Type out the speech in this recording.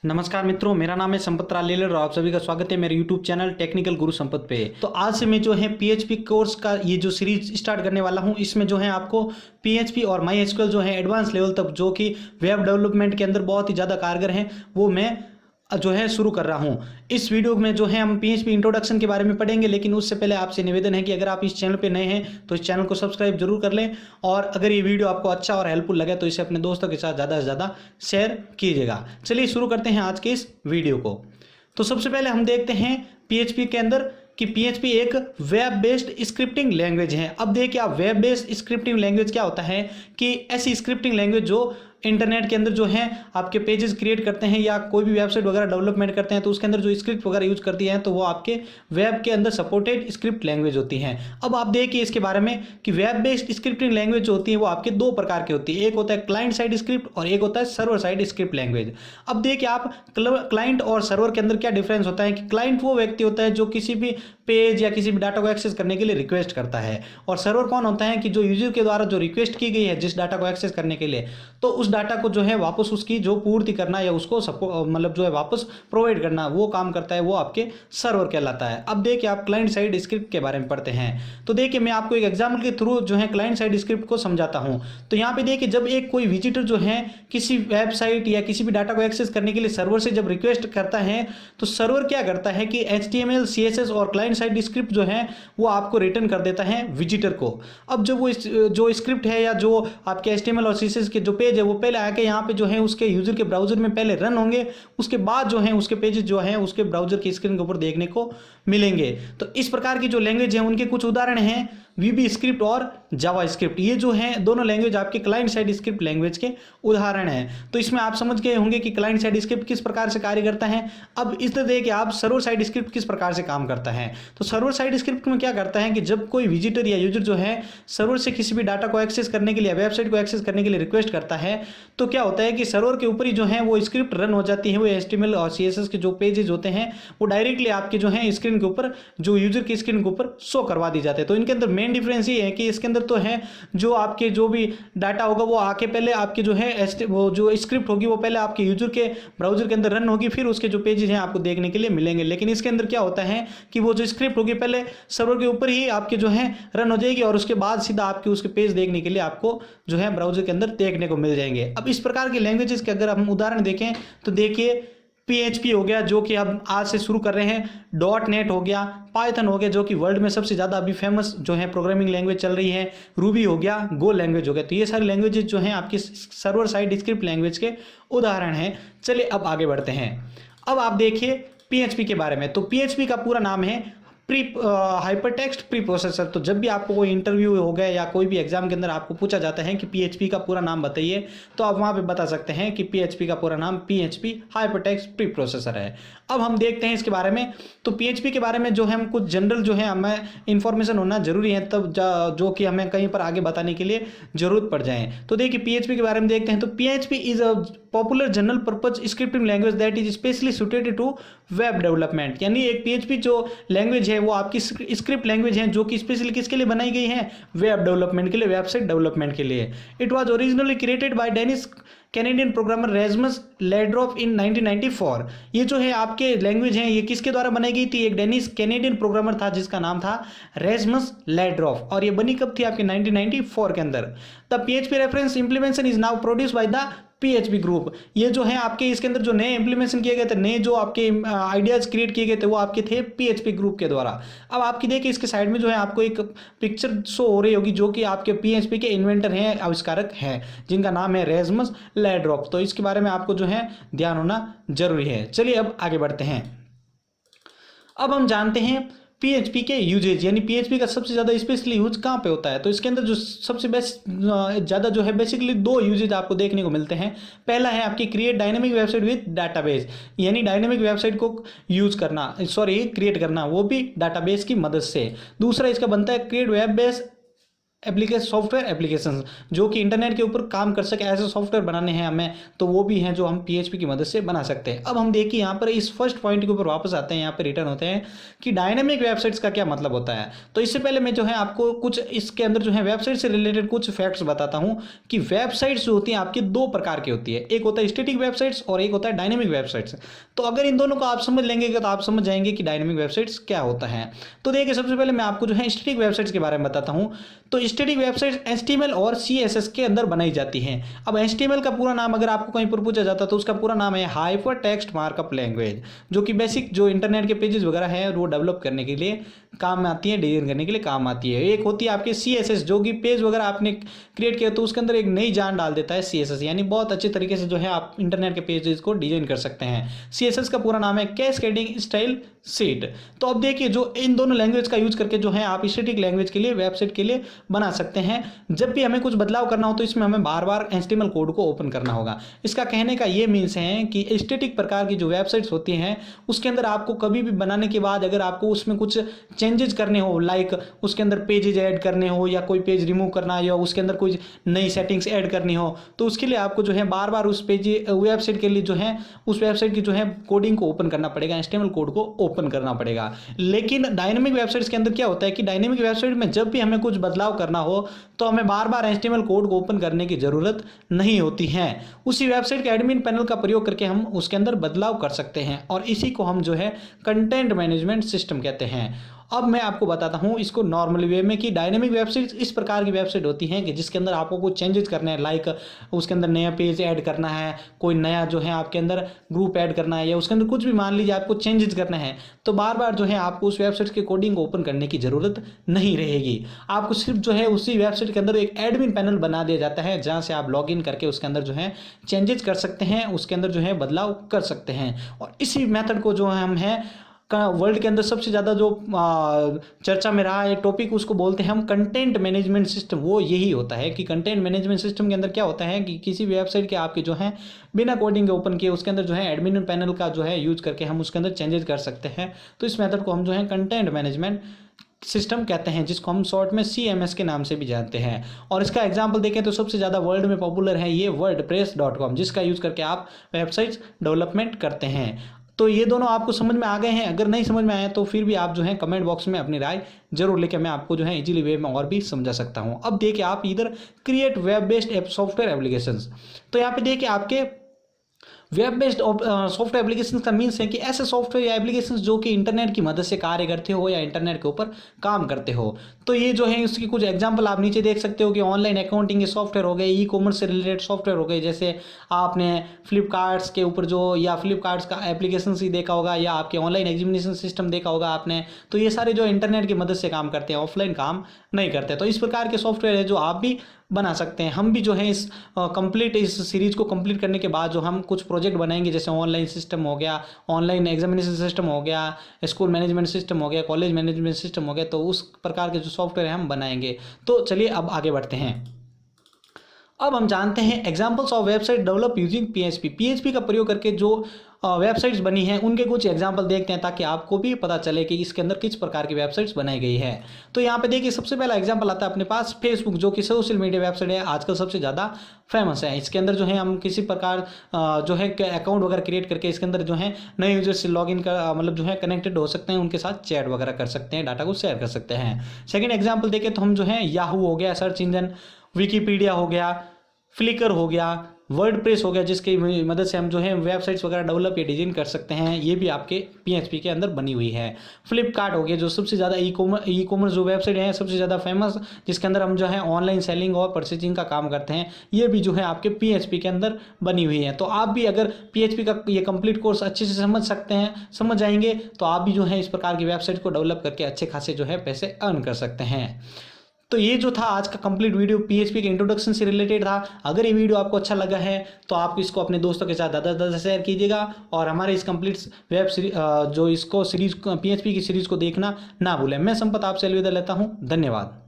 नमस्कार मित्रों, मेरा नाम है संपत रालेलर और आप सभी का स्वागत है मेरे YouTube चैनल टेक्निकल गुरु संपत पे। तो आज से मैं जो है PHP कोर्स का ये जो सीरीज स्टार्ट करने वाला हूँ, इसमें जो है आपको PHP और MySQL जो है एडवांस लेवल तक, जो कि वेब डेवलपमेंट के अंदर बहुत ही ज़्यादा कारगर हैं, वो मैं जो है शुरू कर रहा हूँ। इस वीडियो में जो है हम PHP इंट्रोडक्शन के बारे में पढ़ेंगे, लेकिन उससे पहले आपसे निवेदन है कि अगर आप इस चैनल पे नए हैं तो इस चैनल को सब्सक्राइब जरूर कर लें, और अगर ये वीडियो आपको अच्छा और हेल्पफुल लगे तो इसे अपने दोस्तों के साथ ज़्यादा से ज़्यादा शेयर कीजिएगा। चलिए शुरू करते हैं आज के इस वीडियो को। तो सबसे पहले हम देखते हैं PHP के अंदर कि PHP एक वेब बेस्ड स्क्रिप्टिंग लैंग्वेज है। अब देखिए आप, वेब बेस्ड स्क्रिप्टिंग लैंग्वेज क्या होता है कि ऐसी स्क्रिप्टिंग लैंग्वेज जो इंटरनेट के अंदर जो है आपके पेजेस क्रिएट करते हैं या कोई भी वेबसाइट वगैरह डेवलपमेंट करते हैं, तो उसके अंदर जो स्क्रिप्ट वगैरह यूज करती हैं तो वो आपके वेब के अंदर सपोर्टेड स्क्रिप्ट लैंग्वेज होती हैं। अब आप देखिए इसके बारे में कि वेब बेस्ड स्क्रिप्टिंग लैंग्वेज जो होती है वो आपके दो प्रकार की होती है। एक होता है क्लाइंट साइड स्क्रिप्ट और एक होता है सर्वर साइड स्क्रिप्ट लैंग्वेज। अब देखिए आप, क्लाइंट और सर्वर के अंदर क्या डिफरेंस होता है कि क्लाइंट वो व्यक्ति होता है जो किसी भी पेज या किसी भी डाटा को एक्सेस करने के लिए रिक्वेस्ट करता है, और सर्वर कौन होता है कि जो यूजर के द्वारा जो रिक्वेस्ट की गई है जिस डाटा को एक्सेस करने के लिए, तो उस डाटा को जो है वापस उसकी जो पूर्ति करना या उसको मतलब जो है वापस प्रोवाइड करना, वो काम करता है, वो आपके सर्वर कहलाता है। अब देखिए आप क्लाइंट साइड स्क्रिप्ट के बारे में पढ़ते हैं। तो देखिए मैं आपको एक एग्जाम्पल के थ्रू जो है क्लाइंट साइड स्क्रिप्ट को समझाता हूं। तो यहाँ पे देखिए, जब एक कोई विजिटर जो है किसी वेबसाइट या किसी भी डाटा को एक्सेस करने के लिए सर्वर से जब रिक्वेस्ट करता है, तो सर्वर क्या करता है कि HTML CSS और क्लाइंट साइड स्क्रिप्ट जो है वो आपको रिटर्न कर देता है विजिटर को। अब जब वो जो स्क्रिप्ट है या जो आपके HTML और CSS के जो पेज है वो पहले आके यहाँ पे जो है उसके यूजर के ब्राउजर में पहले रन होंगे, उसके बाद जो है उसके पेजेस जो है उसके ब्राउजर की स्क्रीन के ऊपर देखने को मिलेंगे। तो इस प्रकार की जो लैंग्वेज है उनके कुछ उदाहरण हैं VB स्क्रिप्ट और जावा स्क्रिप्ट। ये जो है दोनों लैंग्वेज आपके क्लाइंट साइड स्क्रिप्ट लैंग्वेज के उदाहरण हैं। तो इसमें आप समझ गए होंगे कि क्लाइंट साइड स्क्रिप्ट किस प्रकार से कार्य करता है। अब इस तरह देखिए आप, सर्वर साइड स्क्रिप्ट किस प्रकार से काम करता है। तो सर्वर साइड स्क्रिप्ट में क्या करता है कि जब कोई विजिटर या यूजर जो है सर्वर से किसी भी डाटा को एक्सेस करने के लिए, वेबसाइट को एक्सेस करने के लिए रिक्वेस्ट करता है, तो क्या होता है कि सर्वर के ऊपर ही जो है वो स्क्रिप्ट रन हो जाती है। वो HTML और CSS के जो पेजेस होते हैं वो डायरेक्टली आपके जो है स्क्रीन के ऊपर, जो यूजर की स्क्रीन के ऊपर शो करवा दी जाते हैं। तो इनके अंदर मेन डिफरेंस ये है कि इसके अंदर तो है जो आपके जो भी डाटा होगा वो आके पहले आपके जो है वो जो स्क्रिप्ट होगी वो पहले आपके यूजर के ब्राउजर के अंदर रन होगी, फिर उसके जो पेजेस हैं आपको देखने के लिए मिलेंगे। लेकिन इसके अंदर क्या होता है कि वो जो स्क्रिप्ट होगी पहले सर्वर के ऊपर ही आपके जो है रन हो जाएगी, और उसके बाद सीधा आपके उसके पेज देखने के लिए आपको जो है ब्राउजर के अंदर देखने को मिल जाएंगे। अब इस प्रकार की लैंग्वेजेस के अगर हम उदाहरण देखें तो देखिए PHP हो गया जो कि हम आज से शुरू कर रहे हैं, .NET हो गया, पाइथन हो गया जो कि वर्ल्ड में सबसे ज़्यादा अभी फेमस जो है प्रोग्रामिंग लैंग्वेज चल रही है, रूबी हो गया, गो लैंग्वेज हो गया। तो ये सारी लैंग्वेजेस जो हैं आपकी सर्वर साइड स्क्रिप्ट लैंग्वेज के उदाहरण हैं। चलिए अब आगे बढ़ते हैं। अब आप देखिए PHP के बारे में। तो PHP का पूरा नाम है हाइपरटेक्स्ट प्री प्रोसेसर। तो जब भी आपको कोई इंटरव्यू हो गया या कोई भी एग्जाम के अंदर आपको पूछा जाता है कि PHP का पूरा नाम बताइए, तो आप वहां पे बता सकते हैं कि PHP का पूरा नाम PHP हाइपरटेक्स्ट प्री प्रोसेसर है। अब हम देखते हैं इसके बारे में। तो PHP के बारे में जो है हम कुछ जनरल जो है हमें इंफॉर्मेशन होना जरूरी है, तब जो कि हमें कहीं पर आगे बताने के लिए जरूरत पड़ जाए। तो देखिए PHP के बारे में देखते हैं। तो PHP is a popular general purpose scripting language that is specially suited to web development. यानी एक PHP जो लैंग्वेज है वो आपकी स्क्रिप्ट लैंग्वेज है जो कि स्पेशली किसके लिए बनाई गई है, वेब डेवलपमेंट के लिए, वेबसाइट डेवलपमेंट के लिए। It was originally created by Danish Canadian programmer Rasmus Lerdorf in 1994। ये जो है आपके लैंग्वेज है ये किसके द्वारा बनाई गई थी, एक डेनिश कैनेडियन प्रोग्रामर था जिसका नाम था रेसमस लेड्रॉफ, और ये बनी कब थी आपके 1994 के अंदर। The PHP reference implementation is now produced by the PHP group. ये जो है आपके इसके अंदर जो नए इंप्लीमेंटेशन किए गए थे, नए जो आपके आइडियाज क्रिएट किए गए थे वो आपके थे PHP ग्रुप के द्वारा। अब आपकी देखिए इसके साइड में जो है आपको एक पिक्चर शो हो रही होगी जो कि आपके PHP के इन्वेंटर हैं, आविष्कारक हैं, जिनका नाम है रेसमस लेड्रॉफ। तो इसके बारे में आपको जो है ध्यान होना जरूरी है। चलिए अब आगे बढ़ते हैं। अब हम जानते हैं PHP के यूजेज, यानी PHP का सबसे ज़्यादा स्पेशली यूज कहाँ पे होता है। तो इसके अंदर जो सबसे ज़्यादा जो है बेसिकली दो यूजेज आपको देखने को मिलते हैं। पहला है आपकी create dynamic website with database, यानी डायनेमिक वेबसाइट को यूज करना, क्रिएट करना, वो भी डाटाबेस की मदद से। दूसरा इसका बनता है create web base application software application जो कि इंटरनेट के ऊपर काम कर सके, ऐसे सॉफ्टवेयर बनाने हैं हमें, तो वो भी हैं जो हम PHP की मदद से बना सकते हैं। अब हम देखिए यहाँ पर इस फर्स्ट पॉइंट के ऊपर वापस आते हैं, यहाँ पर रिटर्न होते हैं कि डायनेमिक वेबसाइट्स का क्या मतलब होता है। तो इससे पहले मैं जो है आपको कुछ इसके अंदर जो है वेबसाइट से रिलेटेड कुछ फैक्ट्स बताता हूँ कि वेबसाइट्स जो होती हैं आपकी दो प्रकार की होती है, एक होता है स्टैटिक वेबसाइट्स और एक होता है डायनेमिक वेबसाइट्स। तो अगर इन दोनों को आप समझ लेंगे तो आप समझ जाएंगे कि डायनेमिक वेबसाइट्स क्या होता है। तो देखिए सबसे पहले मैं आपको जो है स्टैटिक वेबसाइट्स के बारे में बताता हूँ। तो स्टैटिक वेबसाइट्स HTML और CSS के अंदर बनाई जाती हैं। अब HTML का पूरा नाम अगर आपको कहीं पर पूछा जाता तो उसका पूरा नाम है हाइपर टेक्स्ट मार्कअप लैंग्वेज, जो कि बेसिक जो इंटरनेट के पेजेस वगैरह है वो डेवलप करने के लिए काम में आती है, डिजाइन करने के लिए काम आती है। एक होती है आपकी CSS जो कि पेज वगैरह आपने क्रिएट किया तो उसके अंदर एक नई जान डाल देता है CSS, यानी बहुत अच्छे तरीके से जो है आप इंटरनेट के पेजेस को डिजाइन कर सकते हैं। CSS का पूरा नाम है कैस्केडिंग स्टाइल शीट। तो अब देखिए जो इन दोनों लैंग्वेज का यूज करके जो है आप स्टैटिक लैंग्वेज के लिए वेबसाइट के लिए बना सकते हैं। जब भी हमें कुछ बदलाव करना हो तो इसमें हमें बार बार HTML कोड को ओपन करना होगा। इसका कहने का ये मीन्स है कि स्टैटिक प्रकार की जो वेबसाइट्स होती हैं उसके अंदर आपको कभी भी बनाने के बाद अगर आपको उसमें कुछ चेंजेस करने हो, लाइक उसके अंदर पेजेज ऐड करने हो या कोई पेज रिमूव करना है या उसके अंदर कोई नई सेटिंग्स ऐड करनी हो, तो उसके लिए आपको जो है बार बार उस पेज वेबसाइट के लिए जो है उस वेबसाइट की जो है कोडिंग को ओपन करना पड़ेगा, HTML कोड को ओपन करना पड़ेगा। लेकिन डायनेमिक वेबसाइट्स के अंदर क्या होता है कि डायनेमिक वेबसाइट में जब भी हमें कुछ बदलाव करना हो तो हमें बार बार HTML कोड को ओपन करने की जरूरत नहीं होती है। उसी वेबसाइट के एडमिन पैनल का प्रयोग करके हम उसके अंदर बदलाव कर सकते हैं और इसी को हम जो है कंटेंट मैनेजमेंट सिस्टम कहते हैं। अब मैं आपको बताता हूं इसको नॉर्मल वे में कि डायनेमिक वेबसाइट इस प्रकार की वेबसाइट होती हैं कि जिसके अंदर आपको कुछ चेंजेस करने हैं, लाइक उसके अंदर नया पेज ऐड करना है, कोई नया जो है आपके अंदर ग्रुप ऐड करना है या उसके अंदर कुछ भी मान लीजिए आपको चेंजेस करना है, तो बार बार जो है आपको उस वेबसाइट के कोडिंग को ओपन करने की जरूरत नहीं रहेगी। आपको सिर्फ जो है उसी वेबसाइट के अंदर एक एडमिन पैनल बना दिया जाता है जहां से आप लॉग इन करके उसके अंदर जो है चेंजेस कर सकते हैं, उसके अंदर जो है बदलाव कर सकते हैं। और इसी मेथड को जो हम है वर्ल्ड के अंदर सबसे ज़्यादा जो चर्चा में रहा है टॉपिक उसको बोलते हैं हम कंटेंट मैनेजमेंट सिस्टम। वो यही होता है कि कंटेंट मैनेजमेंट सिस्टम के अंदर क्या होता है कि किसी भी वेबसाइट के आपके जो है बिना कोडिंग के ओपन किए उसके अंदर जो है एडमिन पैनल का जो है यूज करके हम उसके अंदर चेंजेस कर सकते हैं। तो इस मेथड को हम जो है कंटेंट मैनेजमेंट सिस्टम कहते हैं, जिसको हम शॉर्ट में CMS के नाम से भी जानते हैं। और इसका एग्जांपल देखें तो सबसे ज़्यादा वर्ल्ड में पॉपुलर है ये wordpress.com, जिसका यूज़ करके आप वेबसाइट्स डेवलपमेंट करते हैं। तो ये दोनों आपको समझ में आ गए हैं? अगर नहीं समझ में आए तो फिर भी आप जो है कमेंट बॉक्स में अपनी राय जरूर लेके मैं आपको जो है इजीली वे में और भी समझा सकता हूँ। अब देखिए आप इधर create web based app software applications, तो यहाँ पे देखिए आपके वेब बेस्ड सॉफ्टवेयर एप्लीकेशन का मीन्स है कि ऐसे सॉफ्टवेयर या एप्लीकेशंस जो कि इंटरनेट की मदद से कार्य करते हो या इंटरनेट के ऊपर काम करते हो। तो ये जो है इसकी कुछ एग्जांपल आप नीचे देख सकते हो कि ऑनलाइन अकाउंटिंग के सॉफ्टवेयर हो गए, ई-कॉमर्स से रिलेटेड सॉफ्टवेयर हो गए, जैसे आपने फ्लिपकार्ट्स के ऊपर जो या फ्लिपकार्ट्स का एप्लीकेशन ही देखा होगा या आपके ऑनलाइन एग्जामिनेशन सिस्टम देखा होगा आपने। तो ये सारे जो इंटरनेट की मदद से काम करते हैं, ऑफलाइन काम नहीं करते। तो इस प्रकार के सॉफ्टवेयर है जो आप भी बना सकते हैं। हम भी जो है इस कंप्लीट इस सीरीज को कंप्लीट करने के बाद जो हम कुछ प्रोजेक्ट बनाएंगे, जैसे ऑनलाइन सिस्टम हो गया, ऑनलाइन एग्जामिनेशन सिस्टम हो गया, स्कूल मैनेजमेंट सिस्टम हो गया, कॉलेज मैनेजमेंट सिस्टम हो गया, तो उस प्रकार के जो सॉफ्टवेयर है हम बनाएंगे। तो चलिए अब आगे बढ़ते हैं। अब हम जानते हैं examples of website develop using PHP का प्रयोग करके जो वेबसाइट्स बनी हैं उनके कुछ एग्जाम्पल देखते हैं ताकि आपको भी पता चले कि इसके अंदर किस प्रकार की वेबसाइट्स बनाई गई है। तो यहाँ पे देखिए सबसे पहला एग्जाम्पल आता है अपने पास फेसबुक, जो कि सोशल मीडिया वेबसाइट है, आजकल सबसे ज़्यादा फेमस है। इसके अंदर जो है हम किसी प्रकार जो है अकाउंट वगैरह क्रिएट करके इसके अंदर जो है नए यूजर से लॉग इन कर मतलब जो है कनेक्टेड हो सकते हैं, उनके साथ चैट वगैरह कर सकते हैं, डाटा को शेयर कर सकते हैं। सेकेंड एग्जाम्पल देखें तो हम जो है याहू हो गया सर्च इंजन, विकीपीडिया हो गया, फ्लिकर हो गया, वर्डप्रेस हो गया, जिसकी मदद से हम जो है वेबसाइट्स वगैरह डेवलप या डिजाइन कर सकते हैं। ये भी आपके PHP के अंदर बनी हुई है। फ्लिपकार्ट हो गया जो सबसे ज़्यादा ई कॉमर्स जो वेबसाइट है सबसे ज़्यादा फेमस, जिसके अंदर हम जो है ऑनलाइन सेलिंग और परचेजिंग का काम करते हैं। ये भी जो है आपके PHP के अंदर बनी हुई है। तो आप भी अगर PHP का ये कंप्लीट कोर्स अच्छे से समझ जाएंगे तो आप भी जो है इस प्रकार की वेबसाइट को डेवलप करके अच्छे खासे जो है पैसे अर्न कर सकते हैं। तो ये जो था आज का कंप्लीट वीडियो PHP के इंट्रोडक्शन से रिलेटेड था। अगर ये वीडियो आपको अच्छा लगा है तो आप इसको अपने दोस्तों के साथ ज़्यादा शेयर कीजिएगा और हमारे इस कंप्लीट वेब सीरीज जो इसको सीरीज PHP की सीरीज को देखना ना भूलें। मैं संपत आपसे अलविदा लेता हूँ। धन्यवाद।